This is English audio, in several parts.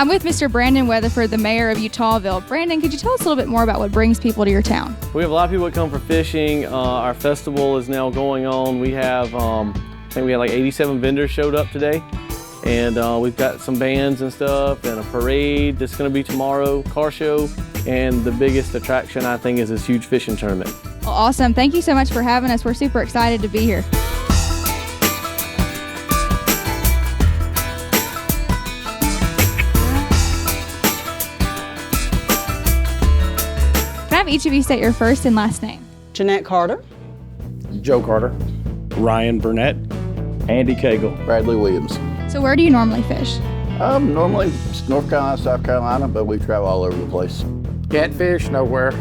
I'm with Mr. Brandon Weatherford, the mayor of Eutawville. Brandon, could you tell us a little bit more about what brings people to your town? We have a lot of people that come for fishing. Our festival is now going on. We have, I think we had like 87 vendors showed up today. And we've got some bands and stuff and a parade that's gonna be tomorrow, car show. And the biggest attraction, I think, is this huge fishing tournament. Well, awesome. Thank you so much for having us. We're super excited to be here. Can I have each of you state your first and last name? Jeanette Carter. Joe Carter. Ryan Burnett. Andy Cagle. Bradley Williams. So where do you normally fish? Normally North Carolina, South Carolina, but we travel all over the place. Catfish, nowhere.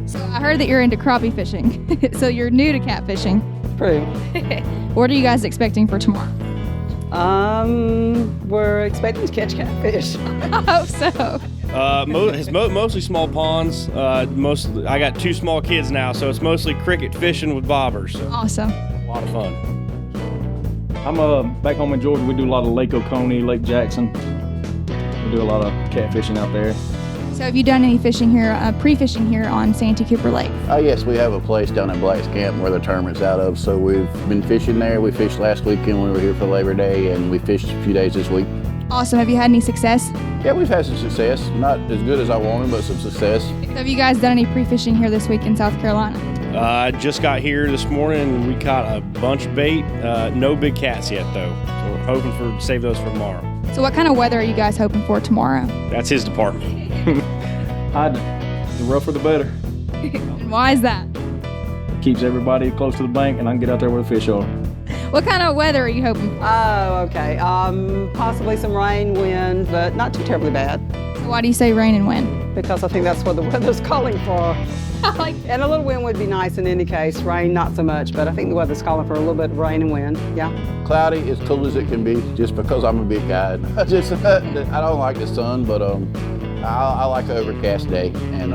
So I heard that you're into crappie fishing. So you're new to catfishing. True. What are you guys expecting for tomorrow? We're expecting to catch catfish. I hope so. It's mostly small ponds. I got 2 small kids now, so it's mostly cricket fishing with bobbers. So Awesome. a lot of fun. I'm back home in Georgia. We do a lot of Lake Oconee, Lake Jackson. We do a lot of catfishing out there. So have you done any fishing here, pre-fishing here on Santee Cooper Lake? Yes, we have a place down in Black's Camp where the tournament's out of, so we've been fishing there. We fished last weekend when we were here for Labor Day, and we fished a few days this week. Awesome. Have you had any success? Yeah, we've had some success. Not as good as I wanted, but some success. So have you guys done any pre-fishing here this week in South Carolina? I just got here this morning and we caught a bunch of bait. No big cats yet though, so we're hoping to save those for tomorrow. So what kind of weather are you guys hoping for tomorrow? That's his department. The rougher the better. And why is that? Keeps everybody close to the bank, and I can get out there with a fish on. What kind of weather are you hoping for? Oh, okay. Possibly some rain, wind, but not too terribly bad. So why do you say rain and wind? Because I think that's what the weather's calling for. And a little wind would be nice in any case. Rain, not so much, but I think the weather's calling for a little bit of rain and wind. Yeah. Cloudy, as cool as it can be, just because I'm a big guy. I don't like the sun, but I like an overcast day, and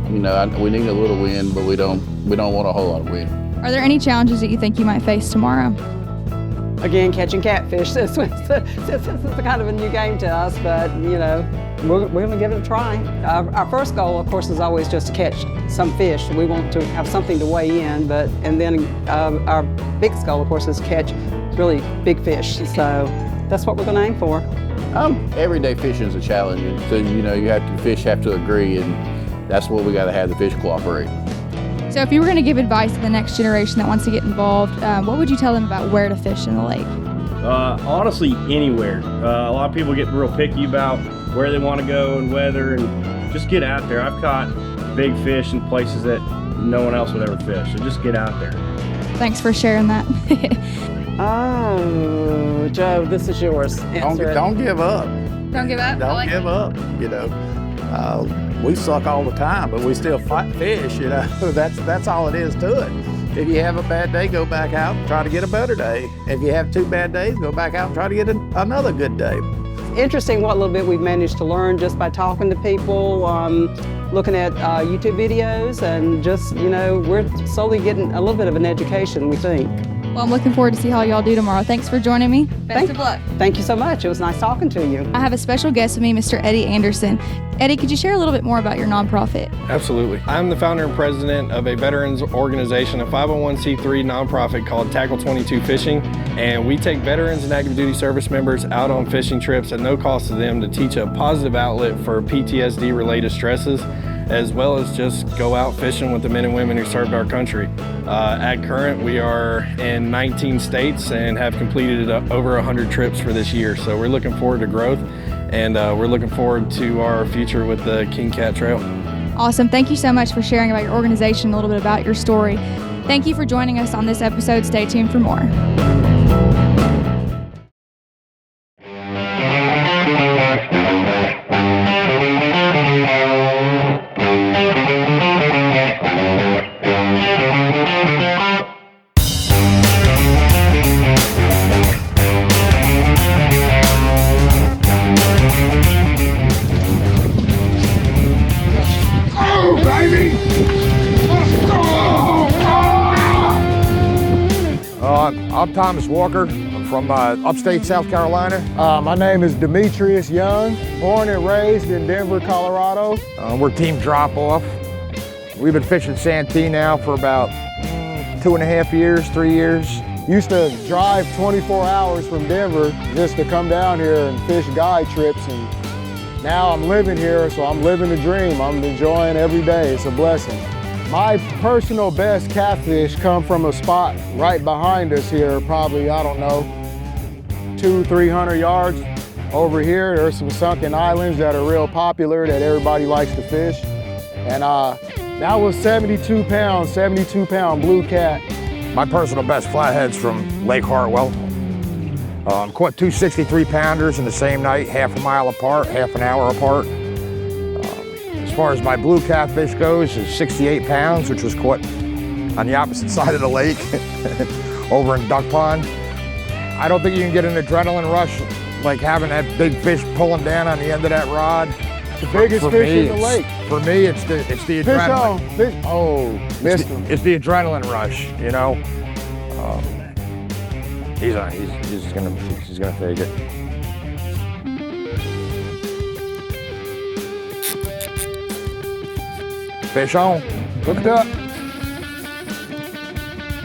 we need a little wind, but we don't want a whole lot of wind. Are there any challenges that you think you might face tomorrow? Again, catching catfish. This is kind of a new game to us, but we're going to give it a try. Our first goal, of course, is always just to catch some fish. We want to have something to weigh in, and then our biggest goal, of course, is to catch really big fish. So that's what we're going to aim for. Everyday fishing is a challenge, and so the fish have to agree, and that's what we got to have the fish cooperate. So if you were going to give advice to the next generation that wants to get involved, what would you tell them about where to fish in the lake? Honestly, anywhere. A lot of people get real picky about where they want to go and weather, and just get out there. I've caught big fish in places that no one else would ever fish, so just get out there. Thanks for sharing that. Oh, Joe, this is yours. Don't give up. Don't give up? Don't give up, we suck all the time, but we still fight fish, That's all it is to it. If you have a bad day, go back out and try to get a better day. If you have 2 bad days, go back out and try to get another good day. Interesting what little bit we've managed to learn just by talking to people, looking at YouTube videos, and just, we're slowly getting a little bit of an education, we think. Well, I'm looking forward to see how y'all do tomorrow. Thanks for joining me. Best of luck. Thank you so much. It was nice talking to you. I have a special guest with me, Mr. Eddie Anderson. Eddie, could you share a little bit more about your nonprofit? Absolutely. I'm the founder and president of a veterans organization, a 501c3 nonprofit called Tackle 22 Fishing, and we take veterans and active duty service members out on fishing trips at no cost to them to teach a positive outlet for PTSD-related stresses, as well as just go out fishing with the men and women who served our country. At current, we are in 19 states and have completed over 100 trips for this year. So we're looking forward to growth, and we're looking forward to our future with the King Cat Trail. Awesome. Thank you so much for sharing about your organization, a little bit about your story. Thank you for joining us on this episode. Stay tuned for more. I'm Thomas Walker. I'm from upstate South Carolina. My name is Demetrius Young, born and raised in Denver, Colorado. We're Team Drop Off. We've been fishing Santee now for about 2.5 years, 3 years. Used to drive 24 hours from Denver just to come down here and fish guide trips, and now I'm living here, so I'm living the dream. I'm enjoying every day. It's a blessing. My personal best catfish come from a spot right behind us here, probably, I don't know, 200-300 yards over here. There's some sunken islands that are real popular that everybody likes to fish. And that was 72 pound blue cat. My personal best flatheads from Lake Hartwell. Caught 2 63-pounders in the same night, half a mile apart, half an hour apart. As far as my blue catfish goes, is 68 pounds, which was caught on the opposite side of the lake over in Duck Pond. I don't think you can get an adrenaline rush like having that big fish pulling down on the end of that rod. The biggest fish in the lake. For me, it's the adrenaline. Fish on, fish. Oh, missed him. It's the adrenaline rush, you know. He's gonna take it. Fish on. Hooked up.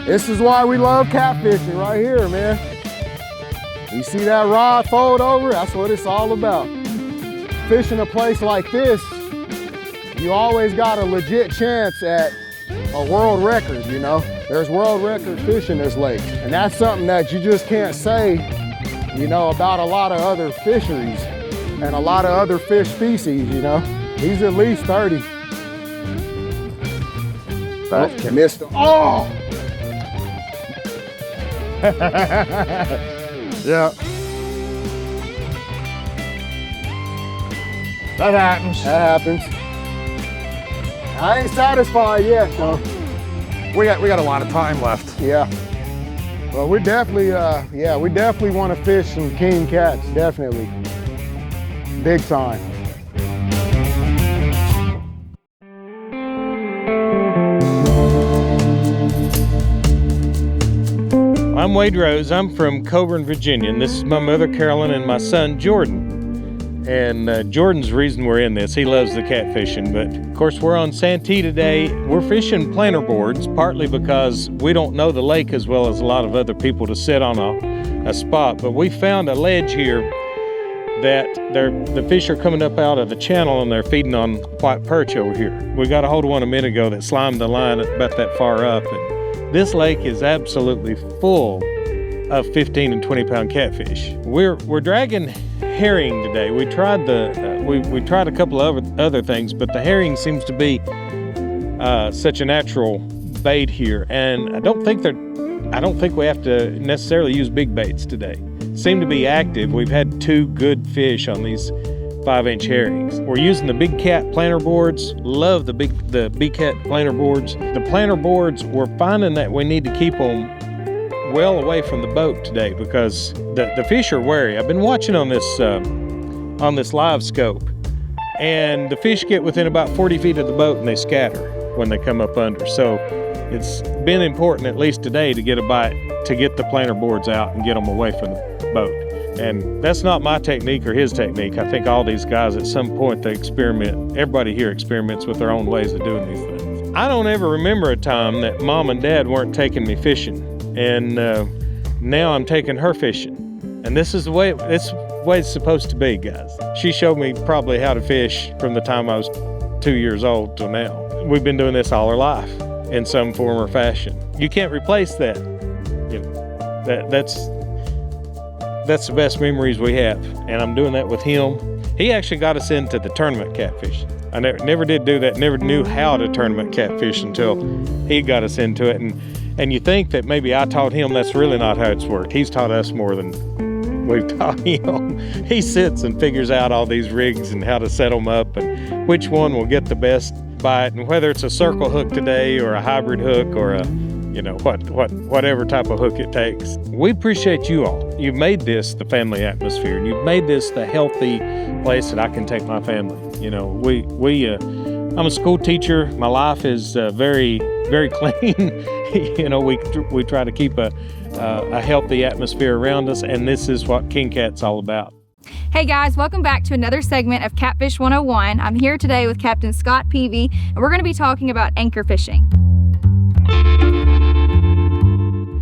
This is why we love catfishing right here, man. You see that rod fold over? That's what it's all about. Fishing a place like this, you always got a legit chance at a world record, you know? There's world record fish in this lake. And that's something that you just can't say, you know, about a lot of other fisheries and a lot of other fish species, you know? He's at least 30. Oh, missed him. Oh! Yeah. That happens. That happens. I ain't satisfied yet, though. We got a lot of time left. Yeah. Well, we definitely, we definitely want to fish some king cats, definitely. Big time. I'm Wade Rose. I'm from Coburn, Virginia, and this is my mother, Carolyn, and my son, Jordan. And Jordan's the reason we're in this. He loves the catfishing, but of course we're on Santee today. We're fishing planter boards, partly because we don't know the lake as well as a lot of other people to sit on a spot, but we found a ledge here that the fish are coming up out of the channel and they're feeding on white perch over here. We got a hold of one a minute ago that slimed the line about that far up, and this lake is absolutely full of 15 and 20 pound catfish. We're dragging herring today. We tried we tried a couple of other things, but the herring seems to be such a natural bait here, and I don't think we have to necessarily use big baits today. Seem to be active. We've had 2 good fish on these 5-inch herrings. We're using the Big Cat planter boards. Love the Big Cat planter boards. The planter boards, we're finding that we need to keep them well away from the boat today because the fish are wary. I've been watching on this live scope, and the fish get within about 40 feet of the boat and they scatter when they come up under. So it's been important, at least today, to get a bite, to get the planter boards out and get them away from the boat. And that's not my technique or his technique. I think all these guys at some point they experiment. Everybody here experiments with their own ways of doing these things. I don't ever remember a time that Mom and Dad weren't taking me fishing. And now I'm taking her fishing. And this is the way it's supposed to be, guys. She showed me probably how to fish from the time I was 2 years old till now. We've been doing this all our life in some form or fashion. You can't replace that. You know, that's the best memories we have. And I'm doing that with him. He actually got us into the tournament catfish. I never did do that, never knew how to tournament catfish until he got us into it. And you think that maybe I taught him. That's really not how it's worked. He's taught us more than we've taught him. He sits and figures out all these rigs and how to set them up and which one will get the best bite, and whether it's a circle hook today or a hybrid hook or a, you know, whatever type of hook it takes. We appreciate you all. You've made this the family atmosphere, and you've made this the healthy place that I can take my family. You know, I'm a school teacher. My life is very, very clean. You know, we try to keep a healthy atmosphere around us, and this is what King Cat's all about. Hey guys, welcome back to another segment of Catfish 101. I'm here today with Captain Scott Peavy, and we're going to be talking about anchor fishing.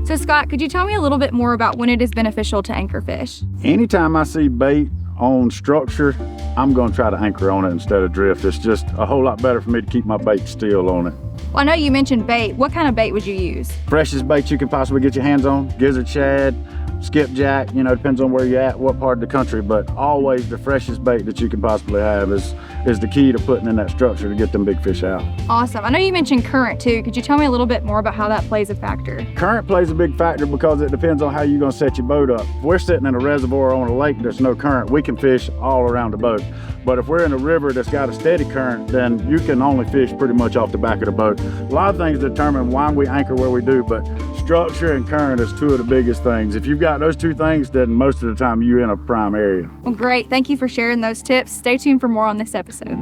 So Scott, could you tell me a little bit more about when it is beneficial to anchor fish? Anytime I see bait on structure, I'm going to try to anchor on it instead of drift. It's just a whole lot better for me to keep my bait still on it. Well, I know you mentioned bait. What kind of bait would you use? Freshest bait you can possibly get your hands on, gizzard shad, skipjack, you know, depends on where you're at, what part of the country, but always the freshest bait that you can possibly have is the key to putting in that structure to get them big fish out. Awesome. I know you mentioned current too. Could you tell me a little bit more about how that plays a factor? Current plays a big factor because it depends on how you're going to set your boat up. If we're sitting in a reservoir on a lake there's no current, we can fish all around the boat. But if we're in a river that's got a steady current, then you can only fish pretty much off the back of the boat. A lot of things determine why we anchor where we do, but structure and current is two of the biggest things. If you've got those two things, then most of the time you're in a prime area. Well, great. Thank you for sharing those tips. Stay tuned for more on this episode.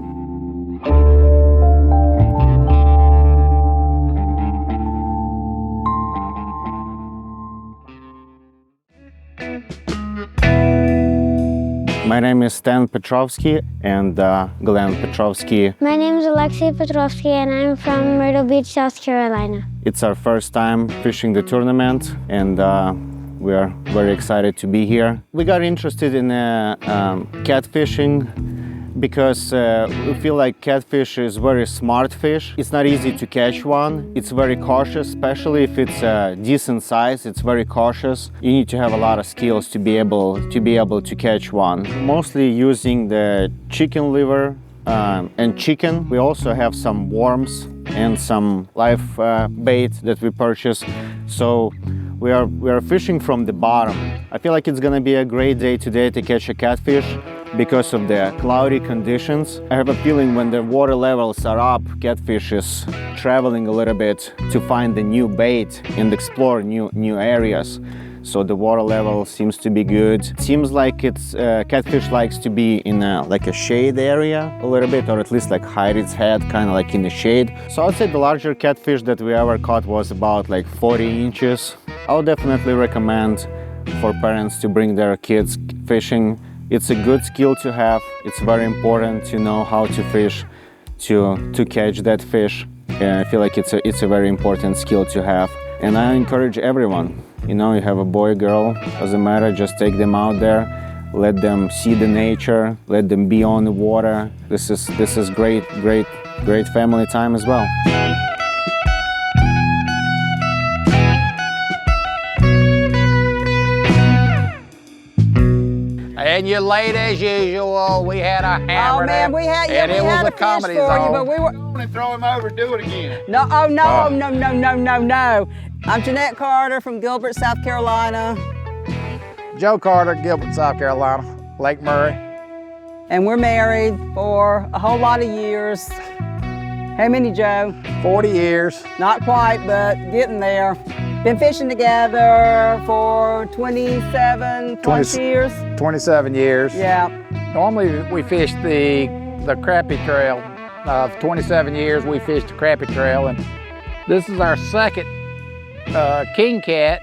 My name is Stan Petrovsky and Glenn Petrovsky. My name is Alexei Petrovsky and I'm from Myrtle Beach, South Carolina. It's our first time fishing the tournament and we are very excited to be here. We got interested in catfishing because we feel like catfish is very smart fish. It's not easy to catch one. It's very cautious, especially if it's a decent size. It's very cautious. You need to have a lot of skills to be able to catch one. Mostly using the chicken liver and chicken. We also have some worms and some live bait that we purchased. So we are fishing from the bottom. I feel like it's gonna be a great day today to catch a catfish because of the cloudy conditions. I have a feeling when the water levels are up, catfish is traveling a little bit to find the new bait and explore new areas. So the water level seems to be good. It seems like catfish likes to be in like a shade area a little bit, or at least like hide its head kind of like in the shade. So I'd say the larger catfish that we ever caught was about like 40 inches. I would definitely recommend for parents to bring their kids fishing. It's a good skill to have. It's very important to know how to fish, to catch that fish. And I feel like it's a very important skill to have. And I encourage everyone, you know, you have a boy, girl, doesn't matter, just take them out there, let them see the nature, let them be on the water. This is great family time as well. And you're late as usual. We had a hammer man, there, we had and it was a a comedy fish for zone. you, but we were. Throw him over, do it again. No, no. I'm Jeanette Carter from Gilbert, South Carolina. Joe Carter, Gilbert, South Carolina, Lake Murray. And we're married for a whole lot of years. How many, Joe? 40 years. Not quite, but getting there. Been fishing together for 27 plus years. 27 years. Yeah. Normally we fish the Crappie Trail. 27 years we fished the Crappie Trail, and this is our second King Cat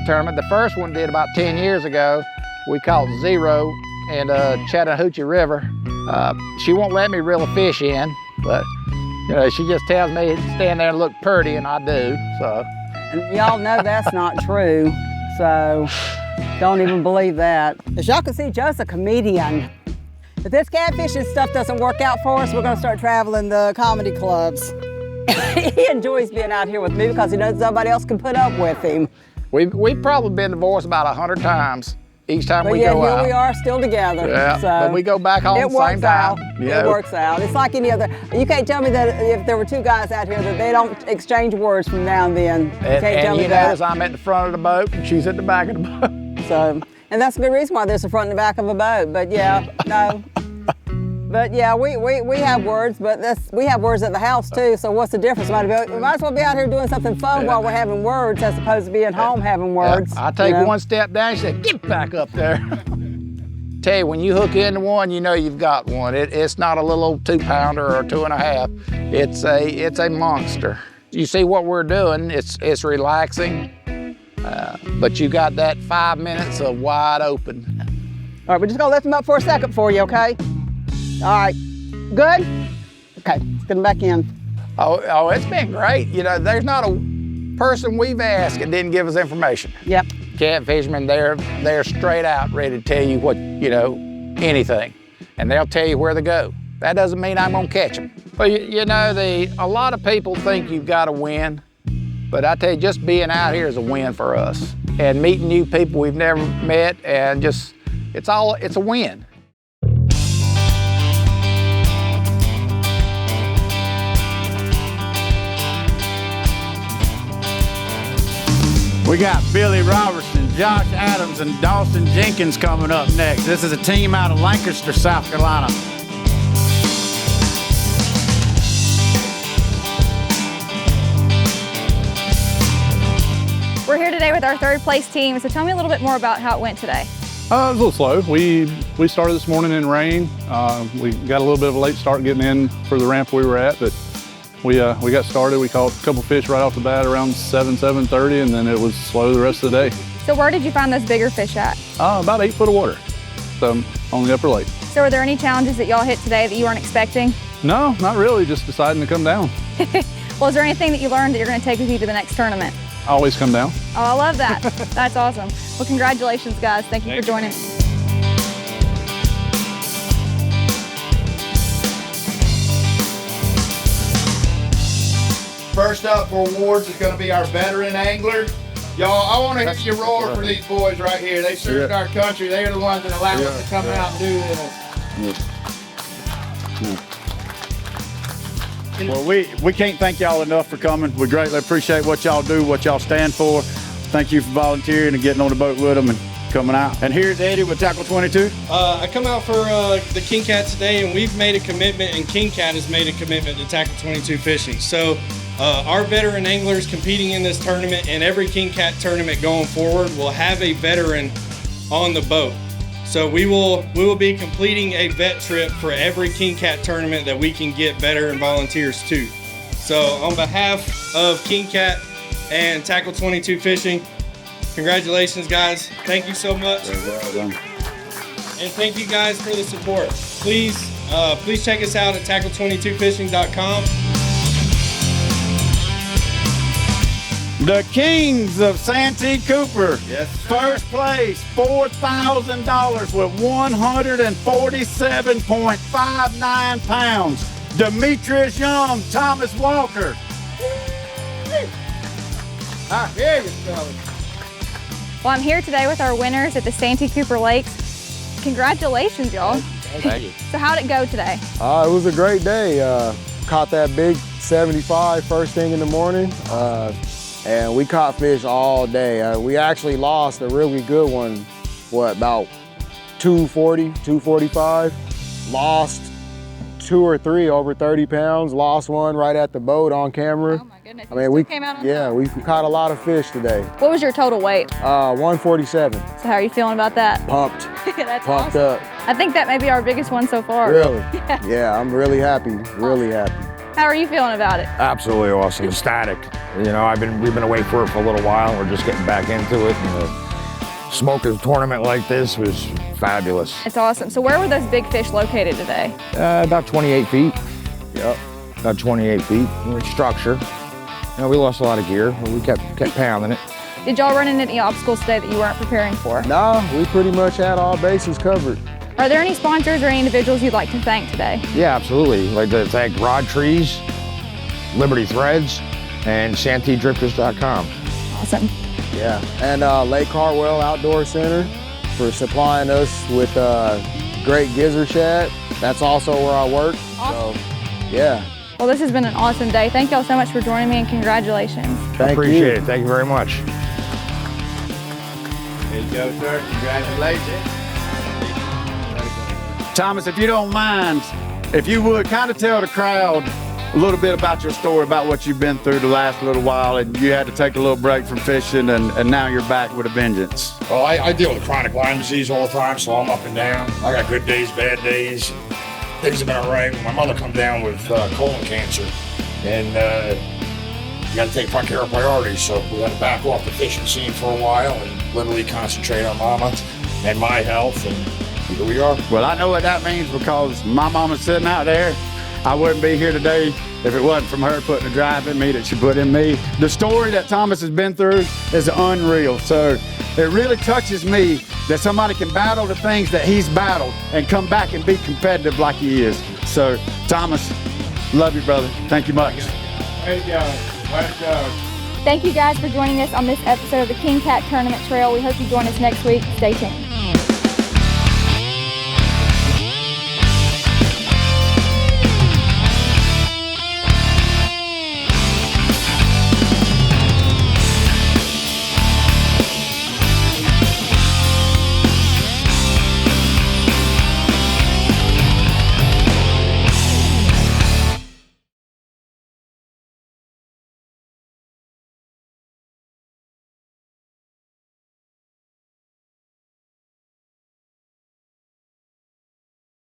tournament. The first one did about 10 years ago. We caught zero in Chattahoochee River. She won't let me reel a fish in, but you know, she just tells me to stand there and look pretty, and I do. So. And y'all know that's not true, so don't even believe that. As y'all can see, Joe's a comedian. If this catfishing stuff doesn't work out for us, we're gonna start traveling the comedy clubs. He enjoys being out here with me because he knows somebody else can put up with him. We've probably been divorced about 100 times each time we go out. Here we are still together. Yeah, so but we go back home at the same time. It works out. It's like any other. You can't tell me that if there were two guys out here that they don't exchange words from now and then. You can't tell me that. Notice I'm at the front of the boat and she's at the back of the boat. So, and that's a good reason why there's a front and the back of a boat. But yeah, no. But yeah, we have words, but we have words at the house too, so what's the difference? We might as well be out here doing something fun while we're having words as opposed to being home having words. I take one step down, she said, get back up there. Tell you, when you hook into one, you know you've got one. It's not a little old 2-pounder or 2.5. It's a monster. You see what we're doing, it's relaxing, but you got that 5 minutes of wide open. All right, we're just gonna lift them up for a second for you, okay? All right, good? Okay, let's get them back in. Oh, it's been great. You know, there's not a person we've asked that didn't give us information. Yep. Catfishermen, they're straight out ready to tell you what, you know, anything. And they'll tell you where to go. That doesn't mean I'm gonna catch them. But you know, a lot of people think you've got to win, but I tell you, just being out here is a win for us. And meeting new people we've never met, and just, it's a win. We got Billy Robertson, Josh Adams, and Dawson Jenkins coming up next. This is a team out of Lancaster, South Carolina. We're here today with our third place team, so tell me a little bit more about how it went today. It was a little slow. We started this morning in rain. We got a little bit of a late start getting in for the ramp we were at, but we got started. We caught a couple fish right off the bat around 7:30, and then it was slow the rest of the day. So where did you find those bigger fish at? About 8 foot of water, so on the upper lake. So were there any challenges that y'all hit today that you weren't expecting? No, not really, just deciding to come down. Well, is there anything that you learned that you're going to take with you to the next tournament? I always come down. Oh, I love that. That's awesome. Well, congratulations, guys. Thank you for joining. First up for awards is going to be our veteran angler. Y'all, I want to hear you roar for these boys right here. They served our country. They are the ones that allow us to come out and do this. Well, we can't thank y'all enough for coming. We greatly appreciate what y'all do, what y'all stand for. Thank you for volunteering and getting on the boat with them and coming out. And here's Eddie with Tackle 22. I come out for the King Cat today, and we've made a commitment, and King Cat has made a commitment to Tackle 22 fishing. So our veteran anglers competing in this tournament, and every King Cat tournament going forward will have a veteran on the boat. So we will be completing a vet trip for every King Cat tournament that we can get veteran volunteers to. So on behalf of King Cat and Tackle 22 Fishing, congratulations, guys. Thank you so much. Well done. And thank you guys for the support. Please check us out at tackle22fishing.com. The Kings of Santee Cooper. Yes. First place, $4,000 with 147.59 pounds. Demetrius Young, Thomas Walker. I hear you, fellas. Well, I'm here today with our winners at the Santee Cooper Lakes. Congratulations, y'all. Thank you. So how'd it go today? It was a great day. Caught that big 75 first thing in the morning. And we caught fish all day. We actually lost a really good one, about 240, 245. Lost 2 or 3 over 30 pounds. Lost one right at the boat on camera. Oh my goodness. I mean, we caught a lot of fish today. What was your total weight? 147. So how are you feeling about that? Pumped. That's Pumped awesome. up. I think that may be our biggest one so far. Really? Yeah, I'm really happy. Really happy. How are you feeling about it? Absolutely awesome, ecstatic. You know, we've been away for it for a little while. We're just getting back into it. And smoke a tournament like this was fabulous. It's awesome. So where were those big fish located today? About 28 feet. Yep, about 28 feet. Structure. You know, we lost a lot of gear, but we kept pounding it. Did y'all run into any obstacles today that you weren't preparing for? No, we pretty much had all bases covered. Are there any sponsors or any individuals you'd like to thank today? Yeah, absolutely. I'd like to thank Rod Trees, Liberty Threads, and SanteeDrifters.com. Awesome. Yeah, and Lake Hartwell Outdoor Center for supplying us with great gizzard shad. That's also where I work. Awesome. So, yeah. Well, this has been an awesome day. Thank y'all so much for joining me, and congratulations. I appreciate it. Thank you very much. There you go, sir. Congratulations. Thomas, if you don't mind, if you would kind of tell the crowd a little bit about your story, about what you've been through the last little while, and you had to take a little break from fishing, and now you're back with a vengeance. Well, I deal with chronic Lyme disease all the time, so I'm up and down. I got good days, bad days. Things have been all right. My mother come down with colon cancer, and you got to take front care of priorities, so we had to back off the fishing scene for a while and literally concentrate on Mama and my health, and here we are. Well, I know what that means, because my mama's sitting out there. I wouldn't be here today if it wasn't from her putting the drive in me that she put in me. The story that Thomas has been through is unreal. So it really touches me that somebody can battle the things that he's battled and come back and be competitive like he is. So Thomas, love you, brother. Thank you much. Hey, let's go. Thank you guys for joining us on this episode of the King Cat Tournament Trail. We hope you join us next week. Stay tuned.